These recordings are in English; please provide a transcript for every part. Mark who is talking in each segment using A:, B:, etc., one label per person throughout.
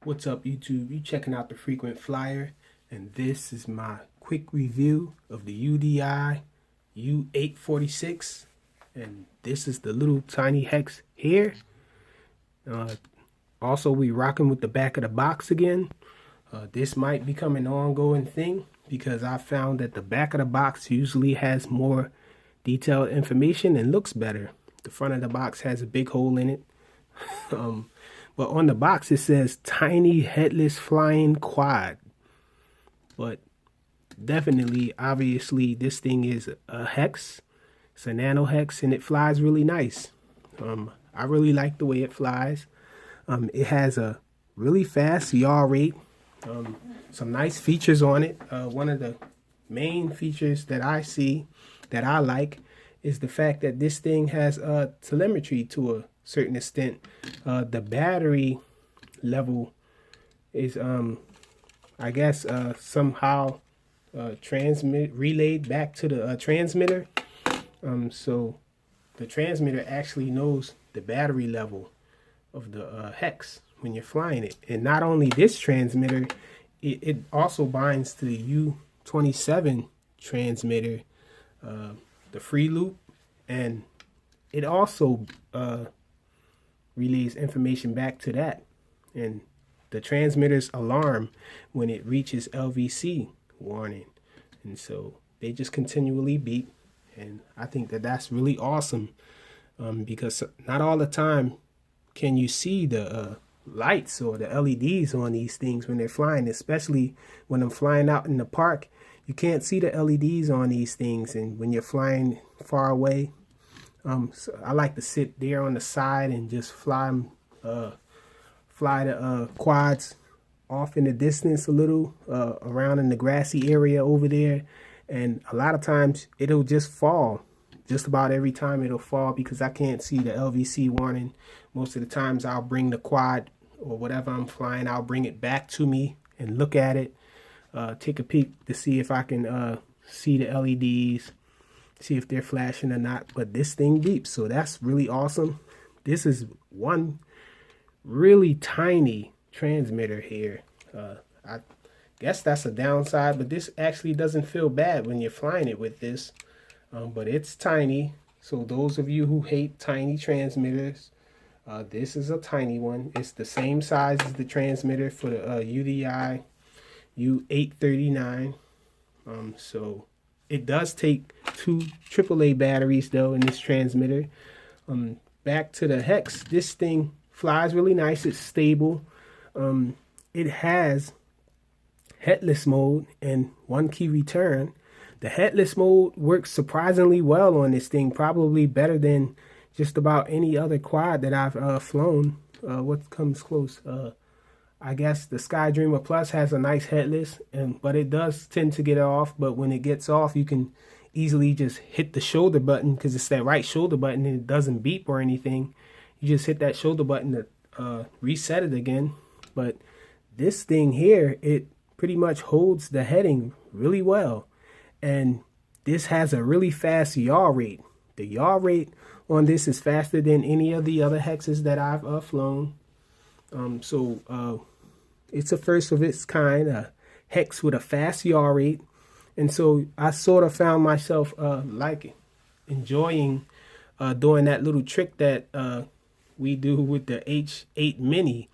A: What's up, YouTube? You checking out the Frequent Flyer, and this is my quick review of the UDI U846, and this is the little tiny hex here. Also, we rocking with the back of the box again. This might become an ongoing thing because I found that the back of the box usually has more detailed information and looks better. The front of the box has a big hole in it. But on the box it says tiny headless flying quad. But definitely, obviously, this thing is a hex. It's a nano hex and it flies really nice. I really like the way it flies. It has a really fast yaw rate. Some nice features on it. One of the main features that I see that I like is the fact that this thing has telemetry to a certain extent. The battery level is I guess somehow relayed back to the transmitter. So the transmitter actually knows the battery level of the hex when you're flying it. And not only this transmitter, it also binds to the U846 transmitter, the free loop, and it also relays information back to that, and the transmitter's alarm when it reaches LVC warning, and so they just continually beep. And I think that that's really awesome, because not all the time can you see the lights or the LEDs on these things when they're flying, especially when I'm flying out in the park. You can't see the LEDs on these things, and when you're flying far away, so I like to sit there on the side and just fly the quads off in the distance a little, around in the grassy area over there. And a lot of times it'll just fall. Just about every time it'll fall because I can't see the LVC warning. Most of the times I'll bring the quad or whatever I'm flying, I'll bring it back to me and look at it, take a peek to see if I can see the LEDs, see if they're flashing or not. But this thing beeps, so that's really awesome. This is one really tiny transmitter here. I guess that's a downside, but this actually doesn't feel bad when you're flying it with this. But it's tiny, so those of you who hate tiny transmitters, this is a tiny one. It's the same size as the transmitter for the UDI U839. So it does take 2 AAA batteries though in this transmitter. Back to the hex, this thing flies really nice. It's stable. It has headless mode and 1 key return. The headless mode works surprisingly well on this thing, probably better than just about any other quad that I've flown. What comes close? I guess the Skydreamer Plus has a nice headless, but it does tend to get off. But when it gets off, you can easily just hit the shoulder button because it's that right shoulder button and it doesn't beep or anything. You just hit that shoulder button to reset it again. But this thing here, it pretty much holds the heading really well. And this has a really fast yaw rate. The yaw rate on this is faster than any of the other hexes that I've flown. So it's a first of its kind, a hex with a fast yaw rate. And so I sort of found myself enjoying doing that little trick that we do with the H8 Mini,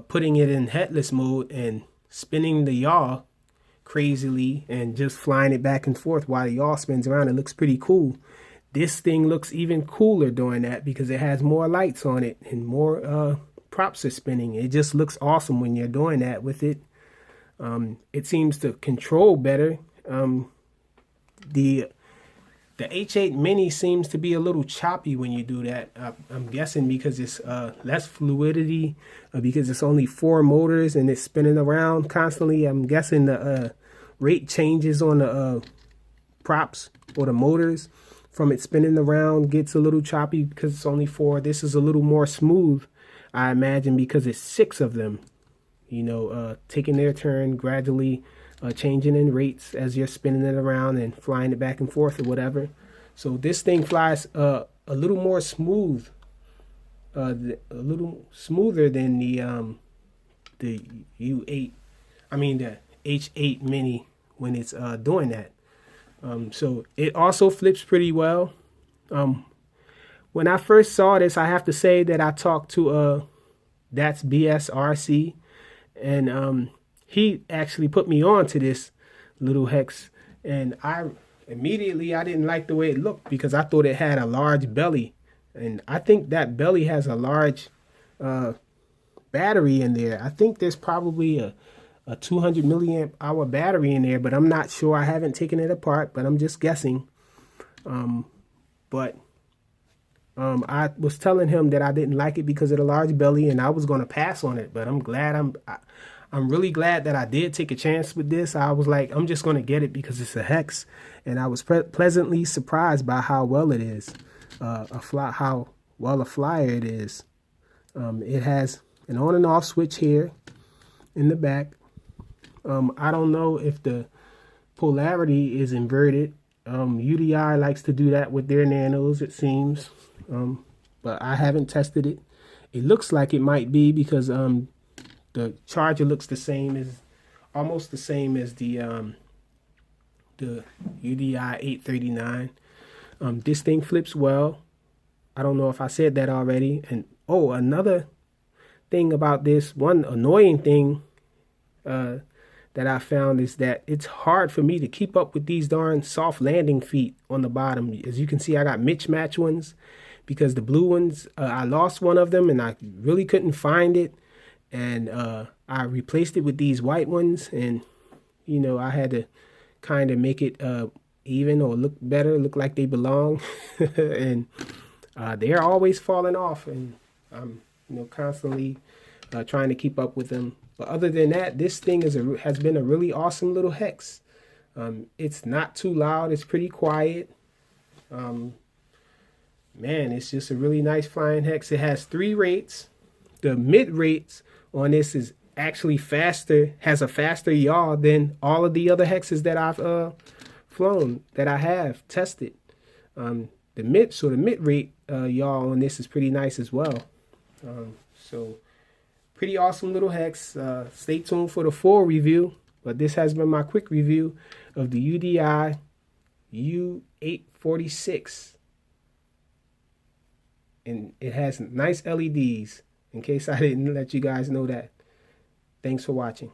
A: putting it in headless mode and spinning the yaw crazily and just flying it back and forth while the yaw spins around. It looks pretty cool. This thing looks even cooler doing that because it has more lights on it and more props are spinning. It just looks awesome when you're doing that with it. It seems to control better. The H8 Mini seems to be a little choppy when you do that. I'm guessing because it's less fluidity, because it's only 4 motors and it's spinning around constantly. I'm guessing the rate changes on the props or the motors from it spinning around gets a little choppy because it's only 4. This is a little more smooth, I imagine, because it's 6 of them, taking their turn, gradually changing in rates as you're spinning it around and flying it back and forth or whatever. So this thing flies a little more smooth, a little smoother than the the U8, I mean the H8 Mini when it's doing that. So it also flips pretty well. When I first saw this, I have to say that I talked to that's BSRC, and he actually put me on to this little hex, and I didn't like the way it looked because I thought it had a large belly, and I think that belly has a large battery in there. I think there's probably a 200 milliamp hour battery in there, but I'm not sure. I haven't taken it apart, but I'm just guessing. I was telling him that I didn't like it because of the large belly, and I was going to pass on it. But I'm really glad that I did take a chance with this. I was like, I'm just going to get it because it's a hex, and I was pleasantly surprised by how well it is, how well a flyer it is. It has an on and off switch here in the back. I don't know if the polarity is inverted. UDI likes to do that with their nanos, it seems. But I haven't tested it. It looks like it might be because the charger looks almost the same as the UDI 839. This thing flips well. I don't know if I said that already. And oh, another thing about this, one annoying thing that I found is that it's hard for me to keep up with these darn soft landing feet on the bottom. As you can see, I got mismatched ones because the blue ones, I lost one of them and I really couldn't find it. And I replaced it with these white ones, and you know, I had to kind of make it even or look better, look like they belong. And they're always falling off, and I'm constantly trying to keep up with them. But other than that, this thing has been a really awesome little hex. It's not too loud. It's pretty quiet. Man, it's just a really nice flying hex. It has 3 rates. The mid rates on this is actually faster, has a faster yaw than all of the other hexes that I've flown, that I have tested. The mid rate yaw on this is pretty nice as well. So pretty awesome little hex. Stay tuned for the full review, but this has been my quick review of the UDI U846. And it has nice LEDs, in case I didn't let you guys know that. Thanks for watching.